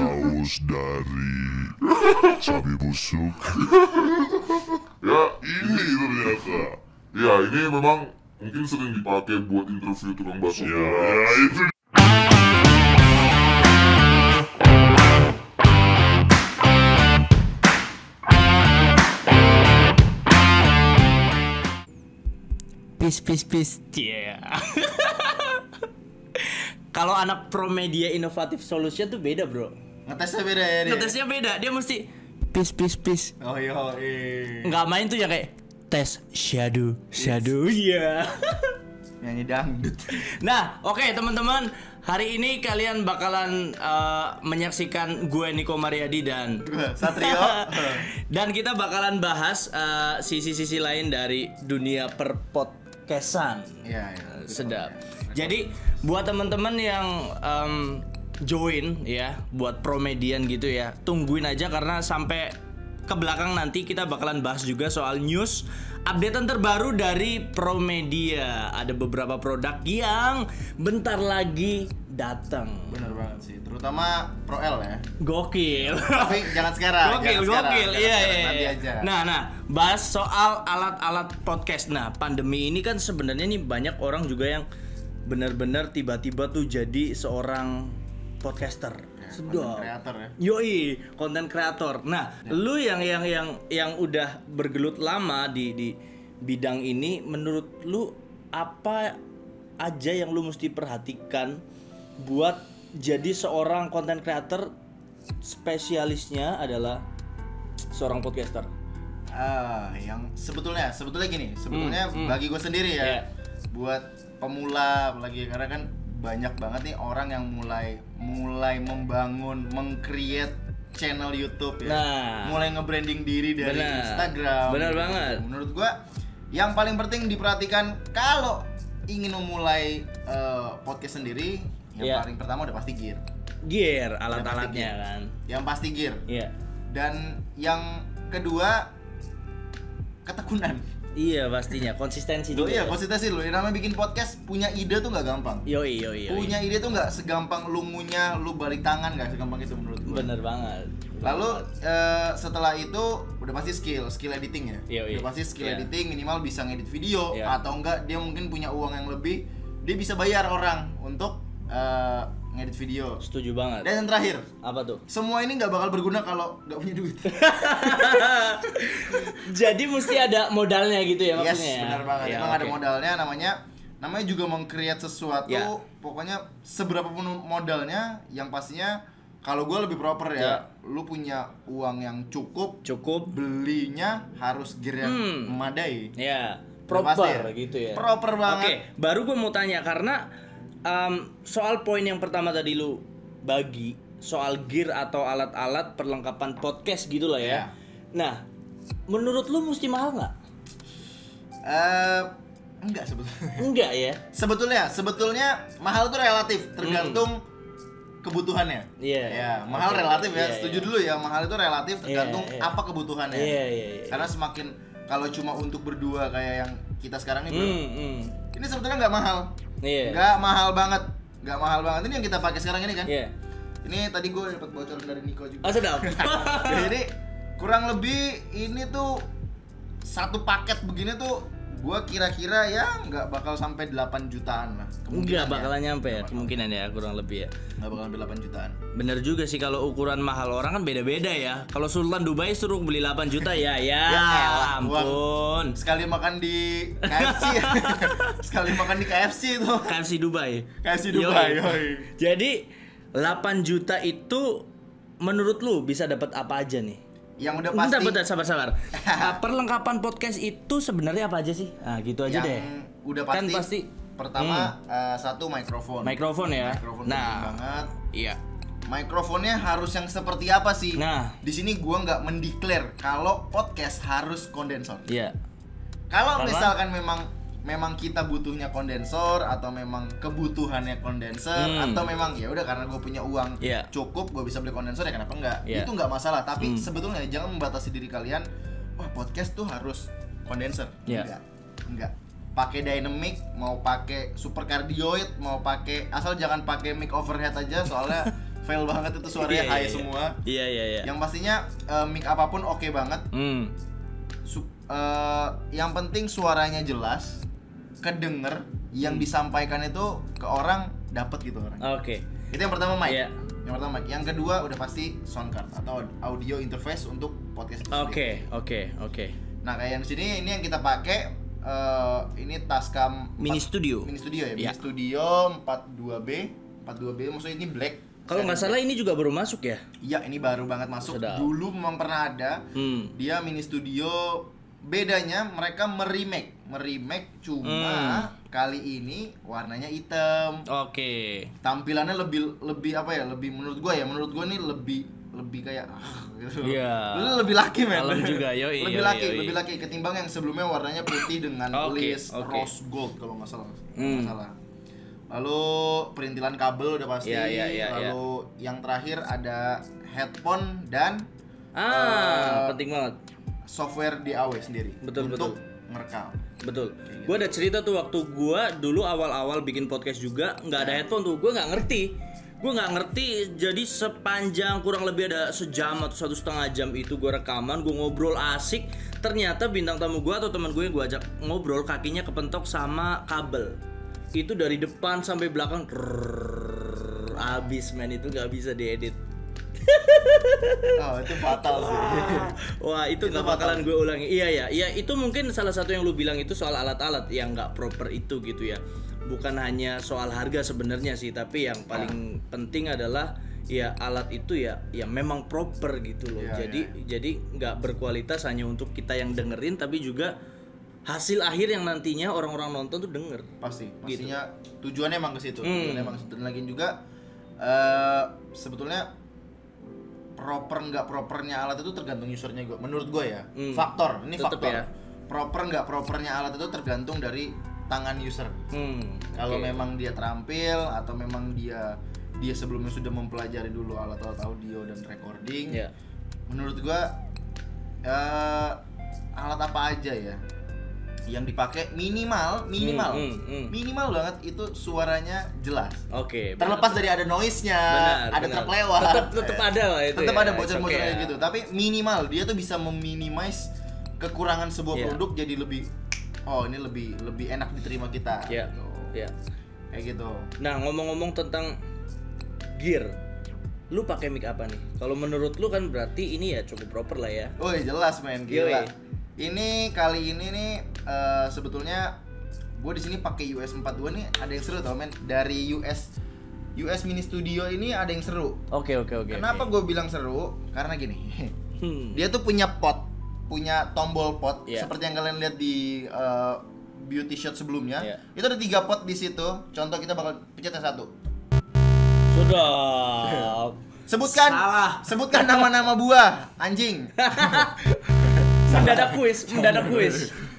saus dari cabai busuk. Ya ini ternyata. Ya ini memang mungkin sering dipakai buat interview tukang bakso. Ya itu. Peace. Yeah. Kalau anak Promedia Innovative Solution tuh beda, bro. Ngetesnya beda ya dia. Ngetesnya beda, dia mesti peace. Oh iya. Nggak main tuh yang kayak tes shadow. Iya. Nyanyi dangdut. Nah, oke teman-teman, hari ini kalian bakalan menyaksikan gue Niko Mariadi dan Satrio. Dan kita bakalan bahas sisi-sisi lain dari dunia perpodcastan. Iya. Sedap. Jadi buat teman-teman yang join ya, buat Promedian gitu ya, tungguin aja karena sampai ke belakang nanti kita bakalan bahas juga soal news updatean terbaru dari Promedia. Ada beberapa produk yang bentar lagi datang. Bener banget sih, terutama Pro L ya. Gokil. Tapi jangan sekarang. Gokil. Iya. Nanti aja. Nah, bahas soal alat-alat podcast. Nah, pandemi ini kan sebenarnya nih banyak orang juga yang benar-benar tiba-tiba tuh jadi seorang podcaster. Content creator ya. Yoi, konten kreator. Nah, lu yang udah bergelut lama di bidang ini, menurut lu apa aja yang lu mesti perhatikan buat jadi seorang konten kreator spesialisnya adalah seorang podcaster? Yang sebetulnya gini, bagi gue sendiri ya, buat pemula apalagi, karena kan banyak banget nih orang yang mulai membangun, meng-create channel YouTube ya. Mulai nge-branding diri dari Instagram. Benar banget. Menurut gua yang paling penting diperhatikan kalau ingin memulai podcast sendiri, yang paling pertama udah pasti gear, alat-alatnya kan. Yang pasti gear. Iya. Dan yang kedua ketekunan. Iya pastinya, konsistensi juga. Iya, konsistensi loh. Yang namanya bikin podcast, punya ide tuh nggak gampang. Yoi. Punya ide tuh nggak segampang lu ngunyah, lu balik tangan, nggak segampang itu menurut gue. Bener banget. Lalu setelah itu udah pasti skill editing ya. Yoi. Udah pasti skill editing, minimal bisa ngedit video, atau enggak dia mungkin punya uang yang lebih, dia bisa bayar orang untuk ngedit video. Setuju banget. Dan yang terakhir, apa tuh? semua ini nggak bakal berguna kalau nggak punya duit. Jadi mesti ada modalnya gitu ya maksudnya. Yes, benar banget. Ya, Emang ada modalnya, namanya juga meng-create sesuatu. Pokoknya seberapa pun modalnya, yang pastinya kalau gue lebih proper ya. Lu punya uang yang cukup, belinya harus gear yang memadai. Ya, proper gitu ya. Proper banget. Oke, baru gue mau tanya karena soal poin yang pertama tadi lu bagi soal gear atau alat-alat perlengkapan podcast gitu lah ya. Nah, menurut lu mesti mahal nggak? Enggak sebetulnya. Enggak ya? Sebetulnya mahal itu relatif, tergantung kebutuhannya. Iya. Mahal relatif ya. Setuju dulu ya, mahal itu relatif tergantung apa kebutuhannya. Iya. Karena semakin kalau cuma untuk berdua kayak yang kita sekarang ini, bro. Ini sebetulnya nggak mahal. Nggak mahal banget. Ini yang kita pakai sekarang ini kan. Ini tadi gue dapat bocoran dari Niko juga. Oh, sedap. Jadi kurang lebih ini tuh satu paket begini tuh gue kira-kira ya nggak bakal sampai 8 jutaan lah. Nggak bakalan nyampe ya, kemungkinan ya, kurang lebih ya. Nggak bakal sampai 8 jutaan. Bener juga sih, kalau ukuran mahal orang kan beda-beda ya. Kalau Sultan Dubai suruh beli 8 juta ya ampun. Sekali makan di KFC. Sekali makan di KFC itu. KFC Dubai. Yoi. Jadi 8 juta itu menurut lu bisa dapat apa aja nih? Yang udah pasti. Bentar, sabar. Perlengkapan podcast itu sebenarnya apa aja sih? Nah, gitu aja deh. Udah pasti. Kan pasti pertama satu mikrofon. Mikrofon ya. Mikrofon banget. Iya. Mikrofonnya harus yang seperti apa sih? Nah, di sini gua nggak mendeklar kalau podcast harus kondensor. Iya. Kalau misalkan memang kita butuhnya kondensor, atau memang kebutuhannya kondenser, atau memang ya udah karena gue punya uang cukup gue bisa beli kondensor, ya kenapa enggak? Itu nggak masalah. Tapi sebetulnya jangan membatasi diri kalian, wah podcast tuh harus kondenser. Enggak. Pakai dynamic, mau pakai super cardioid, mau pakai, asal jangan pakai mic overhead aja, soalnya fail banget itu suaranya high semua. Iya. Yang pastinya mic apapun oke banget. Yang penting suaranya jelas, kedenger, yang disampaikan itu ke orang dapet gitu orang. Oke. Itu yang pertama mic. Yang pertama mic. Yang kedua udah pasti sound card atau audio interface untuk podcast itu sendiri. Oke. Nah kayak yang di sini ini yang kita pakai ini Tascam Mini Studio ya. Mini Studio 42B maksudnya ini black. Kalau nggak salah ini juga baru masuk ya? Iya, ini baru banget masuk. Dulu memang pernah ada. Dia Mini Studio, bedanya mereka meremake cuma kali ini warnanya hitam. Oke. Tampilannya lebih apa ya? Menurut gua ini lebih kayak gitu. Iya. Lebih laki men. Malam juga, lebih laki ketimbang yang sebelumnya warnanya putih dengan list rose gold kalau nggak salah. Lalu perintilan kabel udah pasti. Lalu yang terakhir ada headphone dan penting banget. Software DAW sendiri. Betul. Merekam. Betul. Gue ada cerita tuh waktu gue dulu awal-awal bikin podcast juga nggak ada headphone tuh, gue nggak ngerti. Jadi sepanjang kurang lebih ada sejam atau 1,5 jam itu gue rekaman, gue ngobrol asik. Ternyata bintang tamu gue atau teman gue yang gue ajak ngobrol kakinya kepentok sama kabel. Itu dari depan sampai belakang abis men, itu nggak bisa diedit. Oh itu fatal sih. Wah itu nggak bakalan gue ulangi. Iya itu mungkin salah satu yang lu bilang itu soal alat-alat yang nggak proper itu gitu ya. Bukan hanya soal harga sebenarnya sih, tapi yang paling penting adalah ya alat itu ya memang proper gitu loh. Jadi nggak berkualitas hanya untuk kita yang dengerin, tapi juga hasil akhir yang nantinya orang-orang nonton tuh denger. Pastinya gitu. Tujuannya emang ke situ. Dan lagi juga sebetulnya nggak propernya alat itu tergantung usernya menurut gue ya. Faktor ya. Nggak propernya alat itu tergantung dari tangan user. Kalau memang dia terampil atau memang dia sebelumnya sudah mempelajari dulu alat-alat audio dan recording. Menurut gue alat apa aja ya yang dipakai minimal banget itu suaranya jelas. Terlepas dari ada noise-nya, ada truk lewat. Tetap ada lah itu. Tetap ada bocor-bocornya gitu. Tapi minimal dia tuh bisa meminimize kekurangan sebuah produk jadi lebih ini lebih enak diterima kita. Kayak gitu. Nah, ngomong-ngomong tentang gear, lu pakai mic apa nih? Kalau menurut lu kan berarti ini ya cukup proper lah ya. Jelas men, gila. Ini kali ini nih sebetulnya gue di sini pakai US 42 nih, ada yang seru tau men. Dari US Mini Studio ini ada yang seru. Oke. Kenapa gue bilang seru? Karena gini. Dia tuh punya tombol pot seperti yang kalian lihat di beauty shot sebelumnya. Itu ada 3 pot di situ. Contoh kita bakal pencet yang 1. Sudah. Sebutkan nama-nama buah anjing. Mendadak kuis.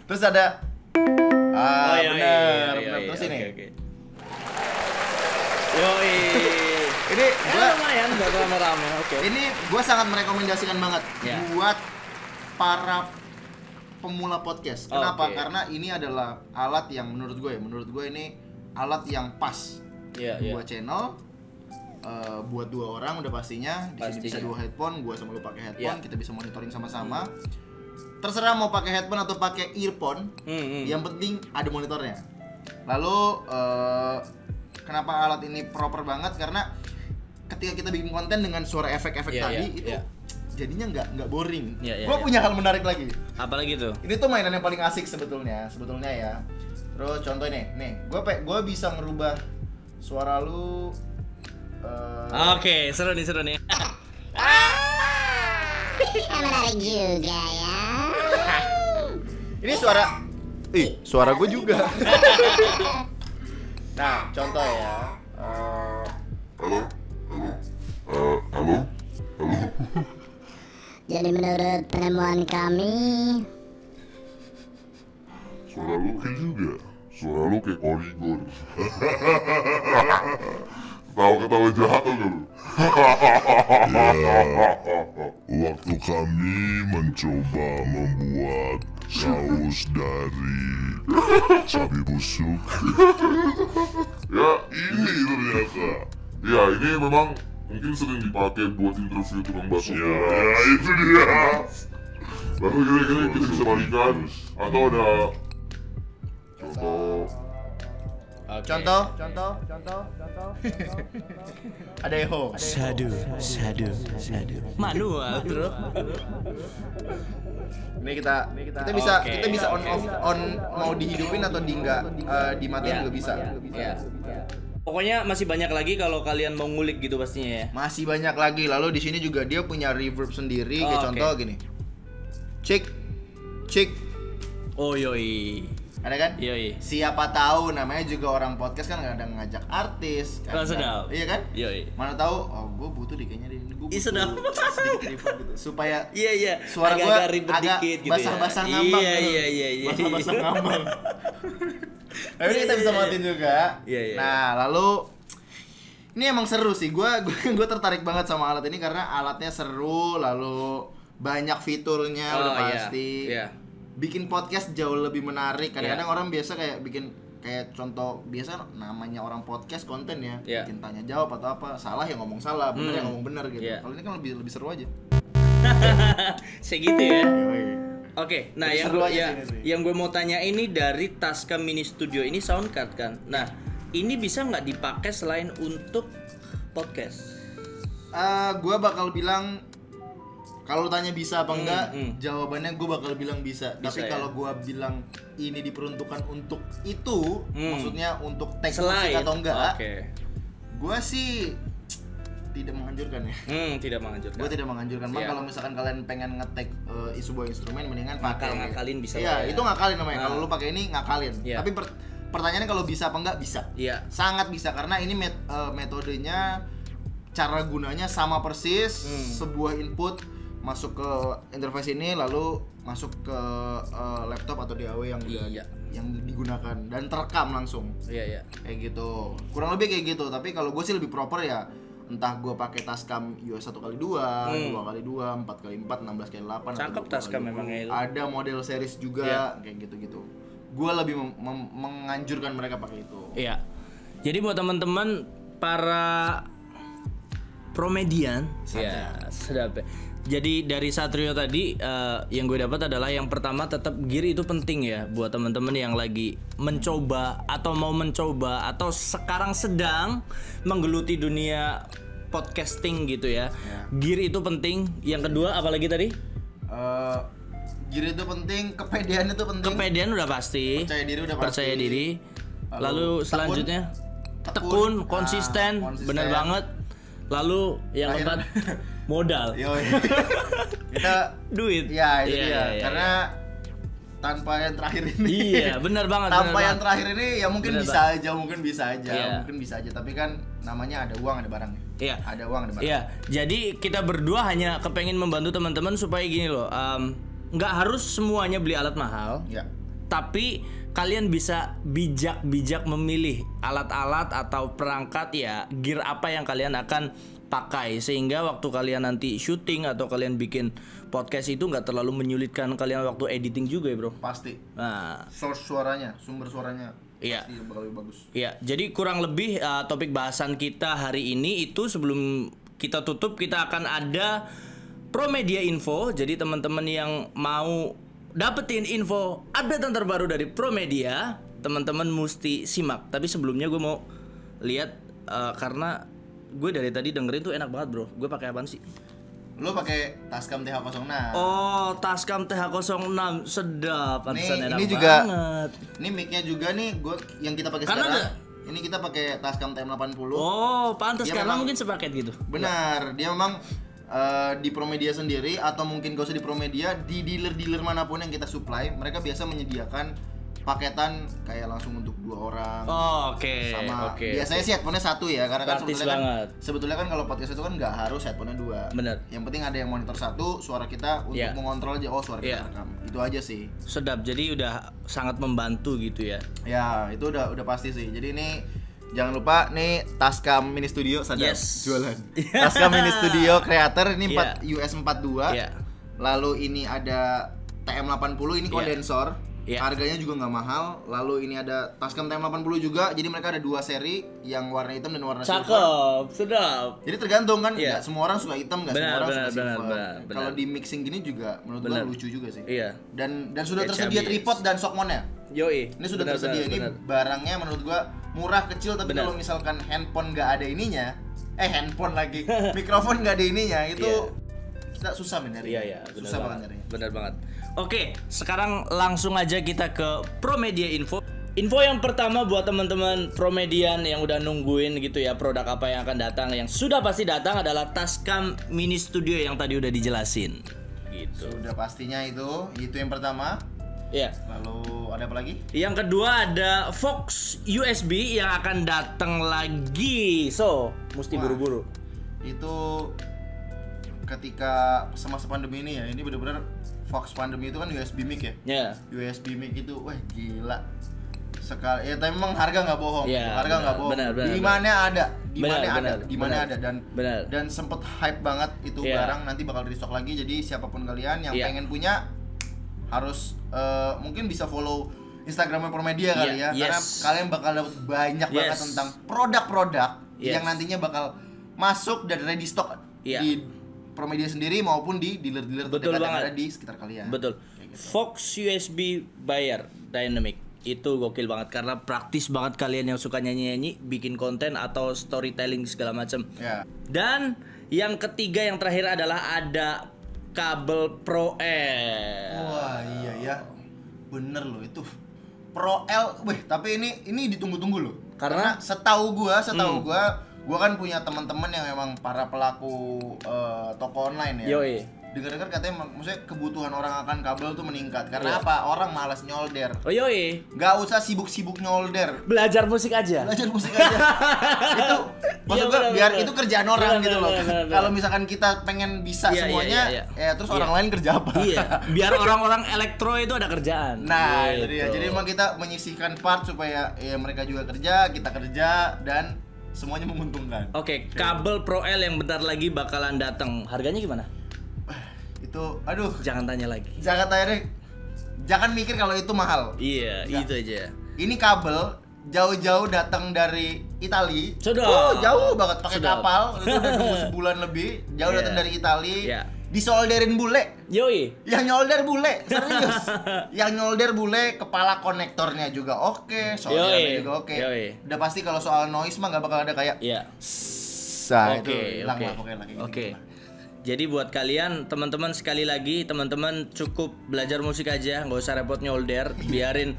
Terus ada benar. Terus ini. Yoi. Ini gua lumayan buat rame-rame. Ini gua sangat merekomendasikan banget buat para pemula podcast. Kenapa? Karena ini adalah alat yang menurut gue ini alat yang pas buat channel. Buat 2 orang udah pastinya. Di sini bisa 2 headphone, gua sama lu pakai headphone, kita bisa monitoring sama-sama. Terserah mau pakai headphone atau pakai earphone, yang penting ada monitornya. Lalu kenapa alat ini proper banget? Karena ketika kita bikin konten dengan suara efek-efek tadi itu jadinya nggak boring. Gue punya hal menarik lagi. Apa lagi tuh? Ini tuh mainan yang paling asik sebetulnya ya. Terus contoh nih, gue bisa ngerubah suara lu. Seru nih. Menarik juga ya. Ini suara gue juga. Nah, contoh ya. Halo. Jadi menurut penemuan kami, Suara lu kayak juga. Suara lu kayak Korigor. Ketawa jahat tuh lu. Waktu kami mencoba membuat saus dari cabai busuk. Ya ini ternyata. Ya ini memang mungkin sering dipakai buat interview tukang bakso. Ya itu dia. Lalu kira-kira kita bisa balikan atau ada contoh. Ada Eho. Sadu. Manual, bro. Ini kita bisa on mau dihidupin atau dimatiin juga bisa. Ya. Pokoknya masih banyak lagi kalau kalian mau ngulik gitu pastinya ya. Masih banyak lagi. Lalu di sini juga dia punya reverb sendiri. Kayak contoh gini. Cik. Oh yoi. Ada kan? Yoi. Siapa tahu namanya juga orang podcast kan kadang ngajak artis kan. Sedap. Iya kan? Yoi. Mana tahu gue butuh deh kayaknya ini gue butuh sedap. sedikit reverb gitu supaya Iya. suara gue agak gitu basah-basah ngambang. Iya. Basah-basah ngambang. Tapi ini kita bisa matiin juga. Iya. Nah, lalu ini emang seru sih. Gue tertarik banget sama alat ini karena alatnya seru, lalu banyak fiturnya udah pasti. Iya. Bikin podcast jauh lebih menarik. Kadang-kadang orang biasa kayak bikin kayak contoh biasa namanya orang podcast konten ya. Bikin tanya jawab atau apa. Salah ya ngomong salah, bener ya ngomong bener gitu. Kalau ini kan lebih seru aja. Segitu ya. Oke, nah yang gue mau tanya ini dari Tascam Mini Studio ini soundcard kan. Nah, ini bisa nggak dipakai selain untuk podcast? Gue bakal bilang kalau tanya bisa apa enggak, jawabannya gue bakal bilang bisa. Tapi kalau gue bilang ini diperuntukkan untuk itu, maksudnya untuk tag musik atau enggak, gue sih tidak menganjurkan ya. Tidak menganjurkan. Gue tidak menganjurkan. Kalau misalkan kalian pengen nge-tag sebuah instrumen, mendingan pakai. Ngakalin bisa. Iya, itu ngakalin namanya. Kalau lu pakai ini ngakalin. Tapi pertanyaannya kalau bisa apa enggak, bisa. Iya. Sangat bisa karena ini metodenya, cara gunanya sama persis. Sebuah input masuk ke interface ini lalu masuk ke laptop atau DAW yang digunakan dan terekam langsung. Iya. Kayak gitu. Kurang lebih kayak gitu. Tapi kalau gue sih lebih proper ya. Entah gue pakai Tascam US 1x2, 2x2, 4x4, 16x8. Cakep Tascam memangnya itu. Ada model series juga kayak gitu-gitu. Gue lebih menganjurkan mereka pakai itu. Iya. Jadi buat teman-teman para promedian, sedap ya. Jadi dari Satrio tadi yang gue dapat adalah yang pertama tetap gear itu penting ya buat teman-teman yang lagi mencoba atau mau mencoba atau sekarang sedang menggeluti dunia podcasting gitu ya. Gear itu penting. Yang kedua apalagi tadi? Gear itu penting, kepedean itu penting. Kepedean udah pasti. Percaya diri. Lalu selanjutnya tekun, konsisten, bener banget. Lalu yang keempat modal. Kita duit. Ya itu dia. Karena tanpa yang terakhir ini. Iya, benar banget. Tanpa yang terakhir ini ya mungkin bisa aja. Tapi kan namanya ada uang ada barang. Iya. Ada uang ada barang. Iya. Jadi kita berdua hanya kepengen membantu teman-teman supaya gini loh. Nggak harus semuanya beli alat mahal. Iya. Tapi kalian bisa bijak-bijak memilih alat-alat atau perangkat ya, gear apa yang kalian akan pakai sehingga waktu kalian nanti syuting atau kalian bikin podcast itu nggak terlalu menyulitkan kalian waktu editing juga ya bro. Pasti. Nah, sumber suaranya pasti bakal lebih bagus. Iya, jadi kurang lebih topik bahasan kita hari ini itu sebelum kita tutup kita akan ada Promedia Info. Jadi teman-teman yang mau dapetin info update terbaru dari Promedia, teman-teman mesti simak. Tapi sebelumnya gue mau lihat karena gue dari tadi dengerin tuh enak banget bro. Gue pakai apaan sih? Lo pakai Tascam TH06. Oh, Tascam TH06 sedap. Nih, ini juga banget. Ini mic-nya juga nih gue yang kita pakai sekarang. Ini kita pakai Tascam TM80. Oh, pantas karena mungkin sepaket gitu. Benar, dia memang di Promedia sendiri atau mungkin gak usah di Promedia, di dealer-dealer manapun yang kita supply, mereka biasa menyediakan paketan kayak langsung untuk 2 orang. Oh, oke. Sama biasanya sih headphone-nya 1 ya, karena kan sebetulnya kan kalau podcast itu kan nggak harus headphone-nya 2. Bener. Yang penting ada yang monitor 1, suara kita untuk mengontrol aja suara kita rekam. Itu aja sih. Sedap. Jadi udah sangat membantu gitu ya. Ya, itu udah pasti sih. Jadi ini jangan lupa nih Tascam Mini Studio jualan. Tascam Mini Studio Creator ini US 42. Lalu ini ada TM80 ini kondensor. Harganya juga nggak mahal. Lalu ini ada Tascam TM80 juga. Jadi mereka ada 2 seri, yang warna hitam dan warna silver. Cakep, sedap. Jadi tergantung kan, nggak semua orang suka hitam, nggak semua orang suka silver. Benar. Kalau di mixing gini juga menurut gua lucu juga sih. Iya. Dan sudah tersedia tripod dan shockmount-nya. Yoi. Ini sudah tersedia. Ini barangnya menurut gua murah kecil, tapi kalau misalkan handphone nggak ada ininya, handphone lagi, mikrofon nggak ada ininya, itu kita susah mencari. Iya, susah banget nyarinya. Benar banget. Oke, sekarang langsung aja kita ke Promedia Info. Info yang pertama buat teman-teman Promedian yang udah nungguin gitu ya produk apa yang akan datang, yang sudah pasti datang adalah Tascam Mini Studio yang tadi udah dijelasin. Gitu. Sudah pastinya itu yang pertama. Iya. Lalu ada apa lagi? Yang kedua ada Fox USB yang akan datang lagi. So, mesti buru-buru. Itu ketika semasa pandemi ini ya, ini benar-benar Fox pandemi itu kan USB mic ya. Iya. USB mic itu, wah gila. Sekali ya, tapi memang harga nggak bohong. Harga nggak bohong. Di mana ada, dan sempet hype banget itu barang, nanti bakal restock lagi. Jadi siapapun kalian yang pengen punya harus mungkin bisa follow Instagramnya Promedia kali ya, karena kalian bakal dapat banyak banget tentang produk-produk yang nantinya bakal masuk dan ready stock di Promedia sendiri maupun di dealer-dealer terdekat yang ada di sekitar kalian. Betul. Gitu. Fox USB Buyer Dynamic itu gokil banget karena praktis banget kalian yang suka nyanyi-nyanyi, bikin konten atau storytelling segala macam. Dan yang ketiga yang terakhir adalah ada kabel Pro L. Wah, iya ya. Bener loh itu. Pro L. Tapi ini ditunggu-tunggu loh. Karena setahu gua kan punya teman-teman yang memang para pelaku toko online ya. Dengar-dengar katanya maksudnya kebutuhan orang akan kabel tuh meningkat. Karena apa? Orang malas nyolder. Gak usah sibuk-sibuk nyolder. Belajar musik aja. Itu maksud gua biar itu kerjaan orang gitu loh. Kalau misalkan kita pengen bisa semuanya, terus orang lain kerja apa? Biar orang-orang elektro itu ada kerjaan. Nah, itu dia. Jadi emang kita menyisihkan part supaya mereka juga kerja, kita kerja, dan semuanya menguntungkan. Oke, kabel Pro L yang bentar lagi bakalan datang. Harganya gimana? Itu, aduh, jangan tanya lagi. Jangan mikir kalau itu mahal. Iya, itu aja. Ini kabel jauh-jauh datang dari Itali. Sudah. Jauh banget pakai kapal. Itu udah nunggu sebulan lebih. Jauh datang dari Itali. Disolderin bule. Yang nyolder bule, serius. Yang nyolder bule, kepala konektornya juga oke, soldernya juga oke. Udah pasti kalau soal noise mah nggak bakal ada kayak. Itu hilang lah pokoknya lagi. Jadi buat kalian teman-teman, sekali lagi teman-teman cukup belajar musik aja, nggak usah repot nyolder. Biarin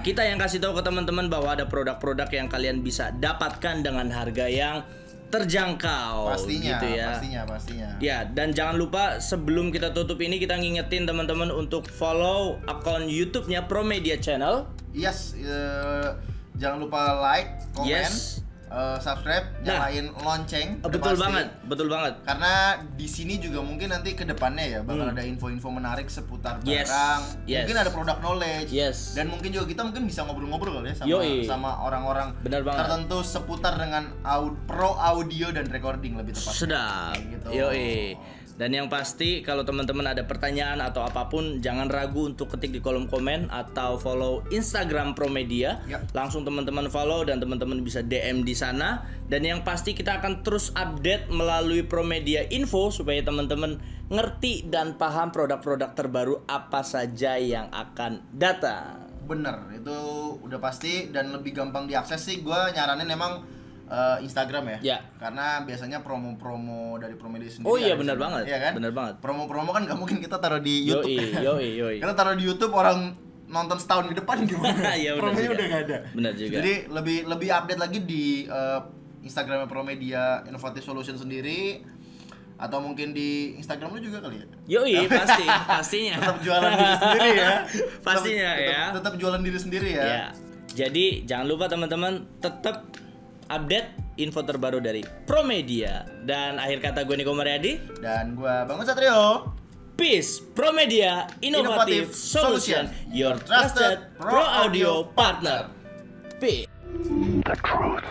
kita yang kasih tahu ke teman-teman bahwa ada produk-produk yang kalian bisa dapatkan dengan harga yang terjangkau. Pastinya, gitu ya. Pastinya. Ya, dan jangan lupa sebelum kita tutup ini kita ngingetin teman-teman untuk follow akun YouTube-nya Promedia Channel. Jangan lupa like, komen. Subscribe, nyalain lonceng. Betul banget. Karena di sini juga mungkin nanti ke depannya ya bakal ada info-info menarik seputar barang. Mungkin ada product knowledge. Dan mungkin juga kita bisa ngobrol-ngobrol kali ya sama orang-orang tertentu seputar dengan pro audio dan recording lebih tepat. Sedap. Gitu. Dan yang pasti kalau teman-teman ada pertanyaan atau apapun, jangan ragu untuk ketik di kolom komen atau follow Instagram Promedia. Langsung teman-teman follow dan teman-teman bisa DM di sana. Dan yang pasti kita akan terus update melalui Promedia Info supaya teman-teman ngerti dan paham produk-produk terbaru apa saja yang akan datang. Bener, itu udah pasti dan lebih gampang diakses sih. Gue nyaranin emang Instagram ya. Karena biasanya promo-promo dari Promedia sendiri. Benar banget. Iya kan? Benar banget. Promo-promo kan nggak mungkin kita taruh di YouTube. Kita taruh di YouTube orang nonton setahun ke depan gimana? Promonya udah nggak ada. Benar juga. Jadi lebih update lagi di Instagramnya Promedia Innovative Solution sendiri, atau mungkin di Instagram lu juga kali ya? Pastinya. Tetap jualan diri sendiri ya. Pastinya tetap jualan diri sendiri ya. Jadi jangan lupa teman-teman tetap update info terbaru dari Promedia. Dan akhir kata gue Niko Mariadi dan gue Bang Satrio. Peace. Promedia Innovative Solution, your trusted pro audio partner. Peace. The truth.